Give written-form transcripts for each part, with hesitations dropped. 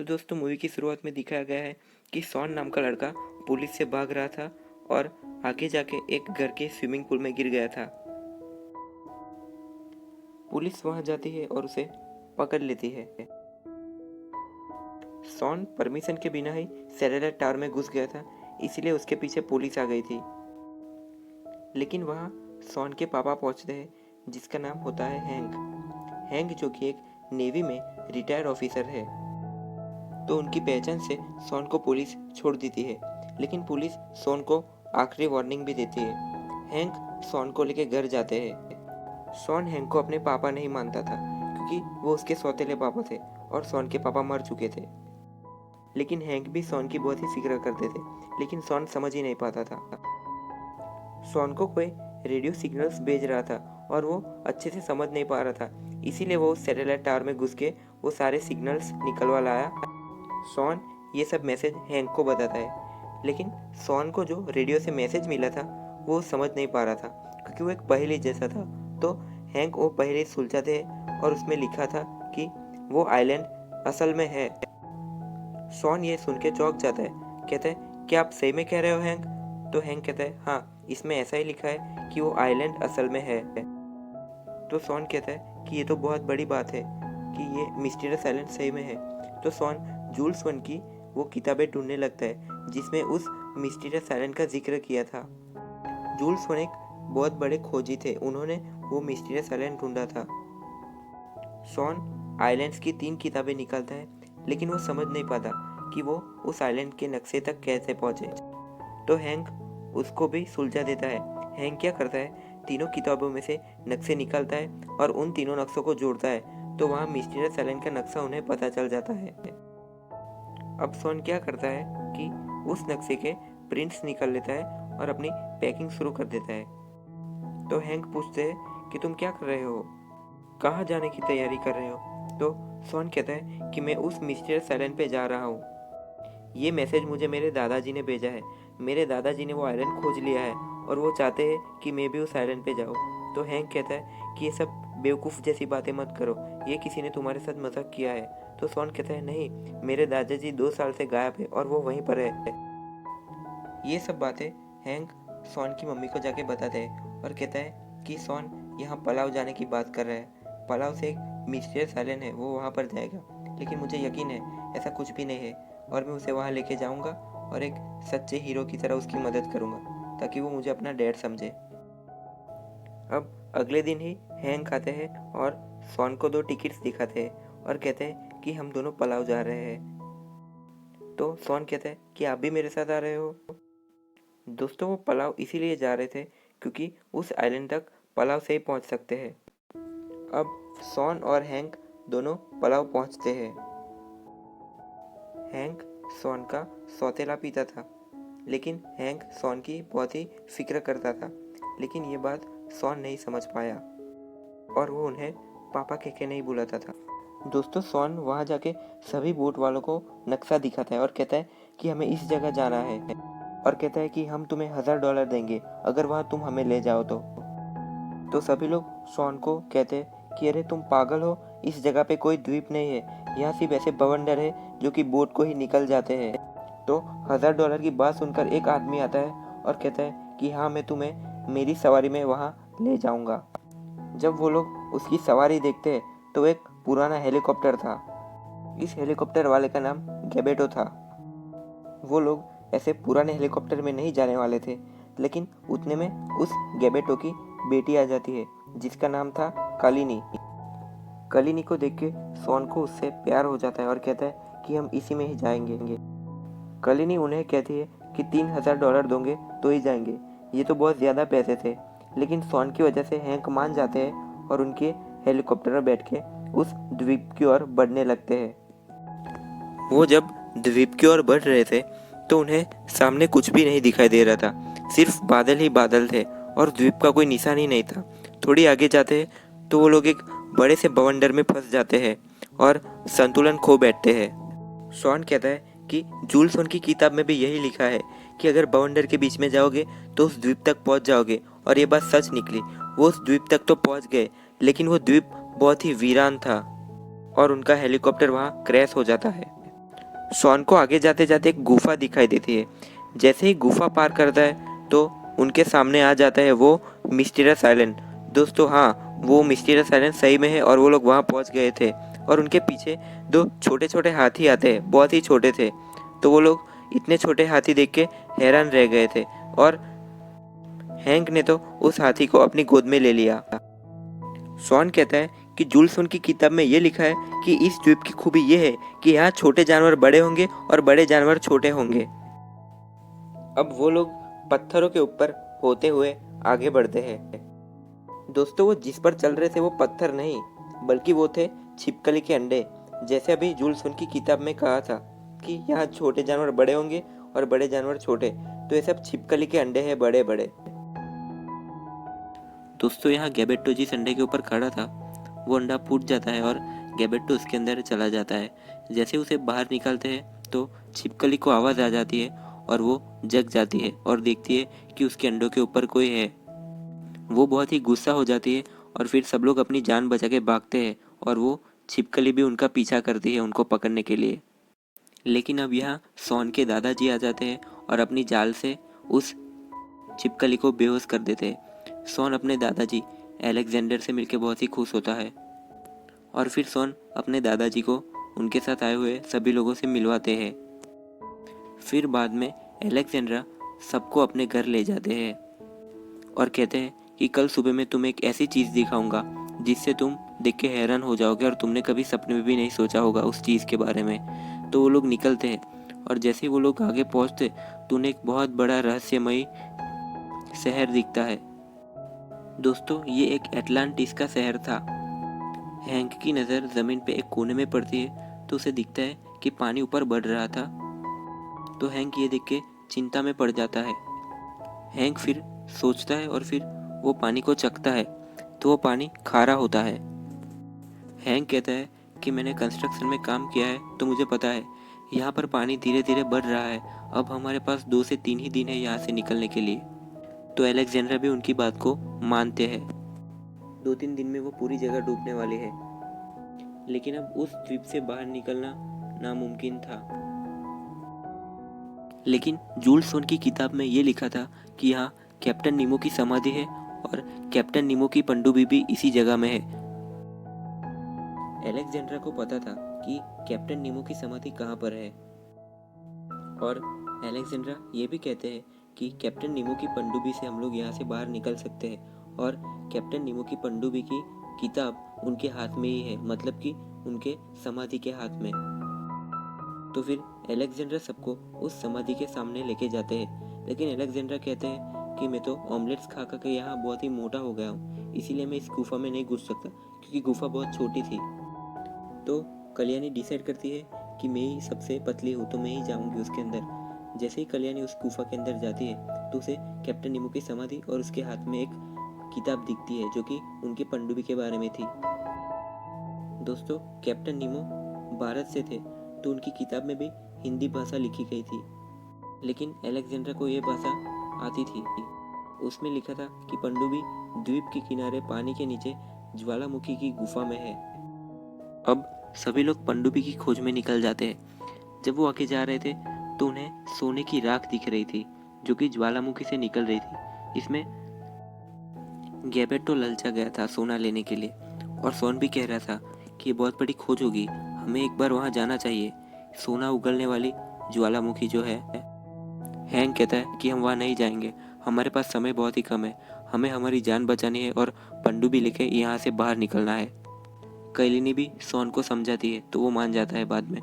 तो दोस्तों मूवी की शुरुआत में दिखाया गया है कि शॉन नाम का लड़का पुलिस से भाग रहा था और आगे जाके एक घर के स्विमिंग पूल में गिर गया था। पुलिस वहां जाती है और उसे पकड़ लेती है। शॉन परमिशन के बिना ही सैटेलाइट टावर में घुस गया था, इसलिए उसके पीछे पुलिस आ गई थी। लेकिन वहां शॉन के पापा पहुंचते हैं, जिसका नाम होता है हैंक जो कि एक नेवी में रिटायर्ड ऑफिसर है। तो उनकी पहचान से शॉन को पुलिस छोड़ देती है, लेकिन पुलिस शॉन को आखिरी वार्निंग भी देती है। हैंक शॉन को लेकर घर जाते हैं। शॉन हैंक को अपने पापा नहीं मानता था, क्योंकि वो उसके सौतेले पापा थे और शॉन के पापा मर चुके थे। लेकिन हैंक भी शॉन की बहुत ही फिक्र करते थे, लेकिन शॉन समझ ही नहीं पाता था। शॉन को कोई रेडियो सिग्नल्स भेज रहा था और वो अच्छे से समझ नहीं पा रहा था, इसीलिए वो सैटेलाइट टावर में घुस के वो सारे सिग्नल्स निकलवा लाया। शॉन ये सब मैसेज हैंक को बताता है, लेकिन शॉन को जो रेडियो से मैसेज मिला था वो समझ नहीं पा रहा था, क्योंकि वो एक पहेली जैसा था। तो हैंक वो पहेली सुलझाते हैं और उसमें लिखा था कि वो आइलैंड असल में है। शॉन ये सुन के चौंक जाता है, कहता है क्या आप सही में कह रहे हो हैंक? तो हैंक कहता है हाँ, इसमें ऐसा ही लिखा है कि वो आइलैंड असल में है। तो शॉन कहता है कि ये तो बहुत बड़ी बात है कि ये मिस्टीरियस आइलैंड सही में है। तो शॉन जूल्स वन की वो किताबें ढूंढने लगता है जिसमें उस मिस्टीरियस आइलैंड का जिक्र किया था। जूल्स वन एक बहुत बड़े खोजी थे, उन्होंने वो मिस्टीरियस आइलैंड ढूंढा था। शॉन आइलैंड्स की 3 किताबें निकालता है, लेकिन वो समझ नहीं पाता कि वो उस आइलैंड के नक्शे तक कैसे पहुंचे। तो हैंक उसको भी सुलझा देता है। हैंक क्या करता है, तीनों किताबों में से नक्शे निकालता है और उन तीनों नक्शों को जोड़ता है, तो वहाँ मिस्टीरियस आइलैंड का नक्शा उन्हें पता चल जाता है। अब शॉन क्या करता है कि उस नक्शे के प्रिंट्स निकाल लेता है और अपनी पैकिंग शुरू कर देता है। तो हैंक पूछते हैं कि तुम क्या कर रहे हो, कहाँ जाने की तैयारी कर रहे हो? तो शॉन कहता है कि मैं उस मिस्टीरियस आइलैंड पे जा रहा हूँ। ये मैसेज मुझे मेरे दादाजी ने भेजा है। मेरे दादाजी ने वो आइलैंड खोज लिया है और वो चाहते हैं कि मैं भी उस आइलैंड पे जाऊँ। तो हैंक कहता है कि ये सब बेवकूफ़ जैसी बातें मत करो, ये किसी ने तुम्हारे साथ मजाक किया है। तो शॉन कहता है नहीं, मेरे दादाजी 2 साल से गायब है और वो वहीं पर है। ये सब बातें हैंक शॉन की मम्मी को जाके बताते हैं और कहता है कि शॉन यहाँ पलाव जाने की बात कर रहा है। पलाव से एक मिस्टीरियस आइलैंड है, वो वहाँ पर जाएगा। लेकिन मुझे यकीन है ऐसा कुछ भी नहीं है और मैं उसे वहाँ लेके जाऊँगा और एक सच्चे हीरो की तरह उसकी मदद करूँगा, ताकि वो मुझे अपना डैड समझे। अब अगले दिन ही हैंक आते हैं और शॉन को 2 टिकट्स दिखाते हैं और कहते हैं कि हम दोनों पलाव जा रहे हैं। तो शॉन कहता है कि आप भी मेरे साथ आ रहे हो? दोस्तों वो पलाव इसीलिए जा रहे थे क्योंकि उस आइलैंड तक पलाव से ही पहुंच सकते हैं। अब शॉन और हैंक दोनों पलाव पहुंचते हैं। हैंक शॉन का सौतेला पिता था, लेकिन हैंक शॉन की बहुत ही फिक्र करता था। लेकिन ये बात शॉन नहीं समझ पाया और वो उन्हें पापा कह के नहीं बुलाता था। दोस्तों शॉन वहाँ जाके सभी बोट वालों को नक्शा दिखाता है और कहता है कि हमें इस जगह जाना है, और कहता है कि हम तुम्हें $1000 देंगे अगर वहाँ तुम हमें ले जाओ तो सभी लोग शॉन को कहते हैं कि अरे तुम पागल हो, इस जगह पे कोई द्वीप नहीं है, यहाँ सिर्फ ऐसे बवंडर है जो कि बोट को ही निकल जाते हैं। तो $1000 की बात सुनकर एक आदमी आता है और कहता है कि हाँ, मैं तुम्हें मेरी सवारी में वहाँ ले जाऊँगा। जब वो लोग उसकी सवारी देखते हैं तो एक पुराना हेलीकॉप्टर था। इस हेलीकॉप्टर वाले का नाम गैबेटो था। वो लोग ऐसे पुराने हेलीकॉप्टर में नहीं जाने वाले थे, लेकिन उतने में उस गैबेटो की बेटी आ जाती है जिसका नाम था कलिनी। कलिनी को देख के शॉन को उससे प्यार हो जाता है और कहता है कि हम इसी में ही जाएंगे। कलिनी उन्हें कहती है कि $3000 दोगे तो ही जाएंगे। ये तो बहुत ज़्यादा पैसे थे, लेकिन शॉन की वजह से हैंक मान जाते हैं और उनके हेलीकॉप्टर में बैठ के उस द्वीप की ओर बढ़ने लगते हैं। वो जब द्वीप की ओर बढ़ रहे थे तो उन्हें सामने कुछ भी नहीं दिखाई दे रहा था, सिर्फ बादल ही बादल थे और द्वीप का कोई निशान ही नहीं था। थोड़ी आगे जाते हैं तो वो लोग एक बड़े से बवंडर में फंस जाते हैं और संतुलन खो बैठते हैं। शॉन कहता है कि जूल्स वन की किताब में भी यही लिखा है कि अगर बवंडर के बीच में जाओगे तो उस द्वीप तक पहुंच जाओगे, और ये बात सच निकली। वो उस द्वीप तक तो पहुंच गए, लेकिन वो द्वीप बहुत ही वीरान था और उनका हेलीकॉप्टर वहाँ क्रैश हो जाता है। शॉन को आगे जाते जाते एक गुफा दिखाई देती है। जैसे ही गुफा पार करता है तो उनके सामने आ जाता है वो मिस्टीरियस आइलैंड। दोस्तों हाँ, वो मिस्टीरियस आइलैंड सही में है और वो लोग वहाँ पहुँच गए थे और उनके पीछे दो छोटे छोटे हाथी आते हैं, बहुत ही छोटे थे। तो वो लोग इतने छोटे हाथी देख के हैरान रह गए थे और हैंक ने तो उस हाथी को अपनी गोद में ले लिया। शॉन कहता है कि जूल्स की किताब में ये लिखा है कि इस द्वीप की खूबी ये है कि यहाँ छोटे जानवर बड़े होंगे और बड़े जानवर छोटे होंगे। अब वो लोग पत्थरों के ऊपर होते हुए आगे बढ़ते हैं। दोस्तों वो जिस पर चल रहे थे वो पत्थर नहीं, बल्कि वो थे छिपकली के अंडे। जैसे अभी जूल्स की किताब में कहा था कि यहाँ छोटे जानवर बड़े होंगे और बड़े जानवर छोटे, तो ये सब छिपकली के अंडे हैं, बड़े बड़े। दोस्तों यहाँ गैबेट्टो जिस अंडे के ऊपर खड़ा था वो अंडा फूट जाता है और गैबेट्टो उसके अंदर चला जाता है। जैसे उसे बाहर निकालते हैं तो छिपकली को आवाज़ आ जाती है और वो जग जाती है और देखती है कि उसके अंडों के ऊपर कोई है। वो बहुत ही गुस्सा हो जाती है और फिर सब लोग अपनी जान बचा के भागते हैं और वो छिपकली भी उनका पीछा करती है उनको पकड़ने के लिए। लेकिन अब यहाँ शॉन के दादाजी आ जाते हैं और अपनी जाल से उस छिपकली को बेहोश कर देते हैं। शॉन अपने दादाजी अलेक्जेंडर से मिलकर बहुत ही खुश होता है और फिर शॉन अपने दादाजी को उनके साथ आए हुए सभी लोगों से मिलवाते हैं। फिर बाद में अलेक्जेंड्रा सबको अपने घर ले जाते हैं और कहते हैं कि कल सुबह मैं तुम्हें एक ऐसी चीज़ दिखाऊंगा जिससे तुम देख के हैरान हो जाओगे और तुमने कभी सपने में भी नहीं सोचा होगा उस चीज़ के बारे में। तो वो लोग निकलते हैं और जैसे ही वो लोग आगे पहुंचते तो उन्हें एक बहुत बड़ा रहस्यमयी शहर दिखता है। दोस्तों ये एक एटलांटिस का शहर था। हैंक की नज़र ज़मीन पे एक कोने में पड़ती है तो उसे दिखता है कि पानी ऊपर बढ़ रहा था। तो हैंक ये देख के चिंता में पड़ जाता है। हैंक फिर सोचता है और फिर वो पानी को चखता है तो वो पानी खारा होता है। हैंक कहता है कि मैंने कंस्ट्रक्शन में काम किया है तो मुझे पता है यहाँ पर पानी धीरे धीरे बढ़ रहा है। अब हमारे पास 2 से 3 ही दिन है यहाँ से निकलने के लिए। तो अलेक्जेंड्रा भी उनकी बात को मानते हैं। 2-3 दिन में वो पूरी जगह डूबने वाली है, लेकिन अब उस द्वीप से बाहर निकलना नामुमकिन था। लेकिन जूल्स की किताब में ये लिखा था कि यहाँ कैप्टन नीमो की समाधि है और कैप्टन नीमो की पनडुब्बी भी इसी जगह में है। अलेक्जेंड्रा को पता था कि कैप्टन नीमो की समाधि कहाँ पर है और अलेक्जेंड्रा ये भी कहते हैं कि कैप्टन नीमो की पनडुब्बी से हम लोग यहाँ से बाहर निकल सकते हैं और कैप्टन नीमो की पनडुब्बी की किताब उनके हाथ में ही है, मतलब कि उनके समाधि के हाथ में। तो फिर अलेक्जेंड्रा सबको उस समाधि के सामने लेके जाते हैं, लेकिन अलेक्जेंड्रा कहते हैं कि मैं तो ऑमलेट्स खा खा के यहाँ बहुत ही मोटा हो गया हूँ, इसीलिए मैं इस गुफा में नहीं घुस सकता क्योंकि गुफा बहुत छोटी थी। तो कल्याणी डिसाइड करती है कि मैं ही सबसे पतली हूँ तो मैं ही जाऊँगी उसके अंदर। जैसे ही कल्याणी उस गुफा के अंदर जाती है तो उसे कैप्टन नीमो की समाधि और उसके हाथ में एक किताब दिखती है जो कि उनके पनडुब्बी के बारे में थी। दोस्तों कैप्टन नीमो भारत से थे तो उनकी किताब में भी हिंदी भाषा लिखी गई थी, लेकिन अलेक्जेंड्रा को ये भाषा आती थी। उसमें लिखा था कि पनडुब्बी द्वीप के किनारे पानी के नीचे ज्वालामुखी की गुफा में है। अब सभी लोग पनडुब्बी की खोज में निकल जाते हैं। जब वो आगे जा रहे थे तो उन्हें सोने की राख दिख रही थी जो कि ज्वालामुखी से निकल रही थी। इसमें गैबेट्टो ललचा गया था सोना लेने के लिए और शॉन भी कह रहा था कि ये बहुत बड़ी खोज होगी, हमें एक बार वहाँ जाना चाहिए, सोना उगलने वाली ज्वालामुखी जो है। हैंक कहता है कि हम वहाँ नहीं जाएंगे, हमारे पास समय बहुत ही कम है, हमें हमारी जान बचानी है और पनडुब्बी लेके यहाँ से बाहर निकलना है। कैलिनी भी शॉन को समझाती है तो वो मान जाता है बाद में।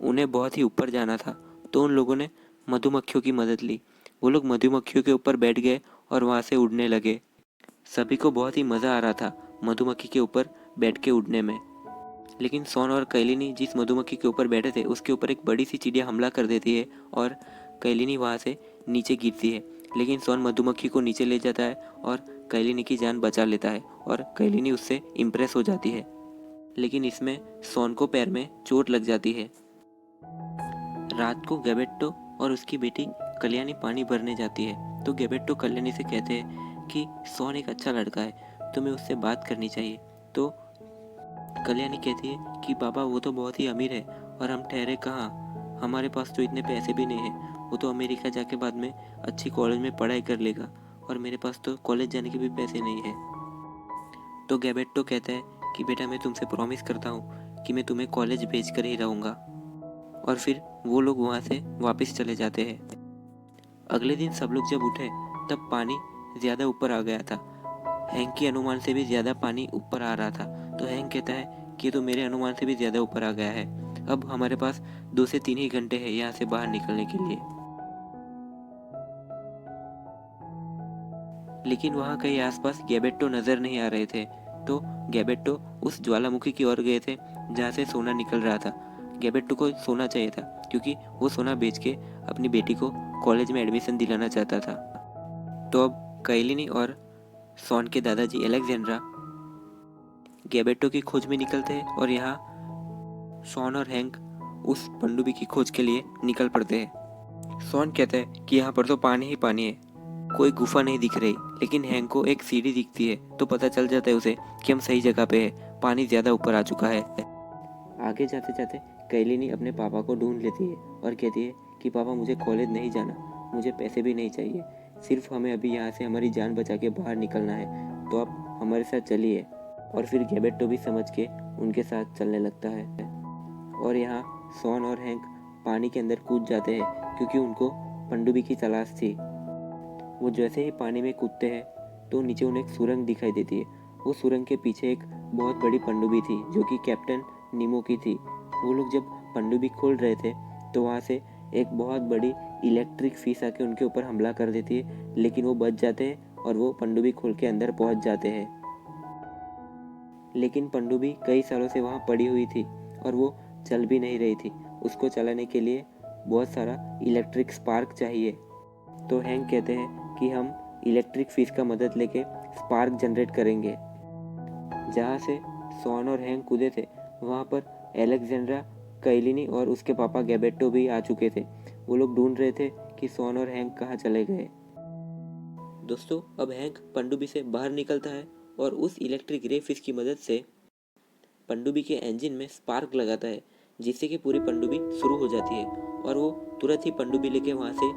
उन्हें बहुत ही ऊपर जाना था तो उन लोगों ने मधुमक्खियों की मदद ली। वो लोग मधुमक्खियों के ऊपर बैठ गए और वहाँ से उड़ने लगे। सभी को बहुत ही मज़ा आ रहा था मधुमक्खी के ऊपर बैठ के उड़ने में। लेकिन शॉन और कैलिनी जिस मधुमक्खी के ऊपर बैठे थे उसके ऊपर एक बड़ी सी चिड़िया हमला कर देती है और कैलिनी वहाँ से नीचे गिरती है। लेकिन शॉन मधुमक्खी को नीचे ले जाता है और कैलिनी की जान बचा लेता है और कैलिनी उससे इम्प्रेस हो जाती है। लेकिन इसमें शॉन को पैर में चोट लग जाती है। रात को गैबेट्टो और उसकी बेटी कल्याणी पानी भरने जाती है तो गैबेट्टो कल्याणी से कहते हैं कि शॉन एक अच्छा लड़का है, तुम्हें उससे बात करनी चाहिए। तो कल्याणी कहती है कि बाबा वो तो बहुत ही अमीर है और हम ठहरे कहाँ, हमारे पास तो इतने पैसे भी नहीं हैं। वो तो अमेरिका जाके बाद में अच्छी कॉलेज में पढ़ाई कर लेगा और मेरे पास तो कॉलेज जाने के भी पैसे नहीं है। तो गैबेट्टो कहता है कि बेटा मैं तुमसे प्रॉमिस करता हूँ कि मैं तुम्हें कॉलेज भेज कर ही रहूँगा। और फिर वो लोग वहाँ से वापस चले जाते हैं। अगले दिन सब लोग जब उठे तब पानी ज़्यादा ऊपर आ गया था। हैंक के अनुमान से भी ज़्यादा पानी ऊपर आ रहा था। तो हैंक कहता है कि ये तो मेरे अनुमान से भी ज़्यादा ऊपर आ गया है। अब हमारे पास 2 से 3 ही घंटे हैं यहाँ से बाहर निकलने के लिए। लेकिन वहाँ कहीं आसपास गैबेट्टो नज़र नहीं आ रहे थे। तो गैबेट्टो उस ज्वालामुखी की ओर गए थे जहाँ से सोना निकल रहा था। गैबेट्टो को सोना चाहिए था क्योंकि वो सोना बेच के अपनी बेटी को कॉलेज में एडमिशन दिलाना चाहता था। तो अब कैलिनी और सॉन के दादाजी अलेक्जेंड्रा गैबेट्टो की खोज में निकलते हैं और यहाँ सॉन और हैंक उस पनडुब्बी की खोज के लिए निकल पड़ते हैं। सॉन कहता है कि यहाँ पर तो पानी ही पानी है, कोई गुफा नहीं दिख रही। लेकिन हैंक को एक सीढ़ी दिखती है तो पता चल जाता है उसे कि हम सही जगह पे है, पानी ज़्यादा ऊपर आ चुका है। आगे जाते जाते कैलिनी अपने पापा को ढूंढ लेती है और कहती है कि पापा मुझे कॉलेज नहीं जाना, मुझे पैसे भी नहीं चाहिए, सिर्फ हमें अभी यहाँ से हमारी जान बचा के बाहर निकलना है, तो आप हमारे साथ चलिए। और फिर गैबेट्टो भी समझ के उनके साथ चलने लगता है। और यहाँ सॉन और हैंक पानी के अंदर कूद जाते हैं क्योंकि उनको पनडुब्बी की तलाश थी। वो जैसे ही पानी में कूदते हैं तो नीचे उन्हें एक सुरंग दिखाई देती है। वो सुरंग के पीछे एक बहुत बड़ी पनडुब्बी थी जो कि कैप्टन नीमो की थी। वो लोग जब पनडुब्बी खोल रहे थे तो वहाँ से एक बहुत बड़ी इलेक्ट्रिक फिश आके उनके ऊपर हमला कर देती है, लेकिन वो बच जाते हैं और वो पनडुब्बी खोल के अंदर पहुँच जाते हैं। लेकिन पनडुब्बी कई सालों से वहाँ पड़ी हुई थी और वो चल भी नहीं रही थी। उसको चलाने के लिए बहुत सारा इलेक्ट्रिक स्पार्क चाहिए। तो हैंक कहते हैं कि हम इलेक्ट्रिक फिश का मदद लेके स्पार्क जनरेट करेंगे। जहाँ से सॉन और हैंक कूदे थे वहाँ पर अलेक्जेंड्रा, कैलिनी और उसके पापा गैबेट्टो भी आ चुके थे। वो लोग ढूंढ रहे थे कि सॉन और हैंक कहाँ चले गए। दोस्तों अब हैंक पनडुब्बी से बाहर निकलता है और उस इलेक्ट्रिक रे फिश की मदद से पनडुब्बी के इंजन में स्पार्क लगाता है, जिससे कि पूरी पनडुब्बी शुरू हो जाती है और वो तुरंत ही पनडुब्बी लेके वहाँ से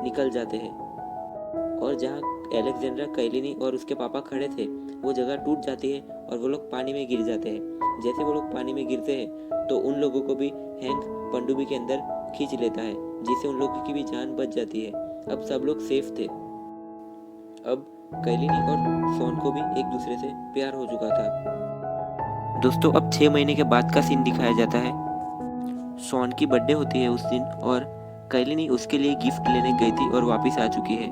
निकल जाते हैं। और जहाँ अलेक्जेंड्रा, कैलिनी और उसके पापा खड़े थे वो जगह टूट जाती है और वो लोग पानी में गिर जाते हैं। जैसे वो लोग पानी में गिरते हैं तो उन लोगों को भी हैंक पनडुब्बी के अंदर खींच लेता है, जिससे उन लोगों की भी जान बच जाती है। अब सब लोग सेफ थे। अब कैलिनी और सॉन को भी एक दूसरे से प्यार हो चुका था। दोस्तों अब 6 महीने के बाद का सीन दिखाया जाता है। सॉन की बर्थडे होती है उस दिन और कैलिनी उसके लिए गिफ्ट लेने गई थी और वापस आ चुकी है।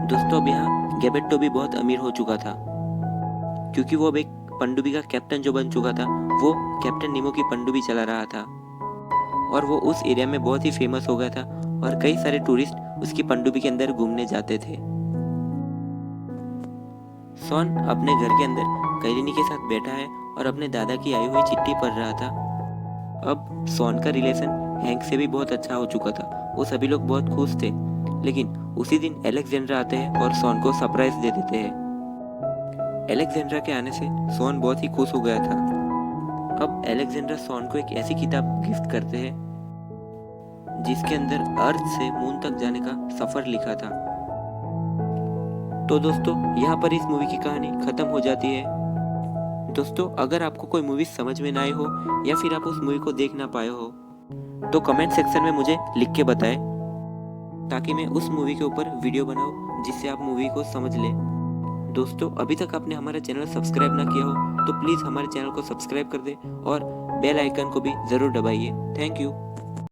दोस्तों अब यहाँ गैबेट्टो भी बहुत अमीर हो चुका था क्योंकि वो अब एक पनडुब्बी का कैप्टन जो बन चुका था, वो कैप्टन नीमो की पनडुब्बी चला रहा था और वो उस एरिया में बहुत ही फेमस हो गया था और कई सारे टूरिस्ट उसकी पनडुब्बी के अंदर घूमने जाते थे। सॉन अपने घर के अंदर कैलिनी के साथ बैठा है और अपने दादा की आई हुई चिट्ठी पढ़ रहा था। अब सॉन का रिलेशन हैंक से भी बहुत अच्छा हो चुका था, वो सभी लोग बहुत खुश थे। लेकिन उसी दिन अलेक्जेंड्रा आते हैं और सॉन को सरप्राइज दे देते हैं। अलेक्जेंड्रा के आने से सॉन बहुत ही खुश हो गया था। अब अलेक्जेंड्रा सॉन को एक ऐसी किताब गिफ्ट करते हैं जिसके अंदर अर्थ से मून तक जाने का सफर लिखा था। तो दोस्तों यहाँ पर इस मूवी की कहानी खत्म हो जाती है। दोस्तों अगर आपको कोई मूवी समझ में ना आई हो या फिर आप उस मूवी को देख ना पाए हो तो कमेंट सेक्शन में मुझे लिख के बताएं ताकि मैं उस मूवी के ऊपर वीडियो बनाऊं जिससे आप मूवी को समझ लें। दोस्तों अभी तक आपने हमारा चैनल सब्सक्राइब ना किया हो तो प्लीज़ हमारे चैनल को सब्सक्राइब कर दें और बेल आइकन को भी ज़रूर दबाइए। Thank you.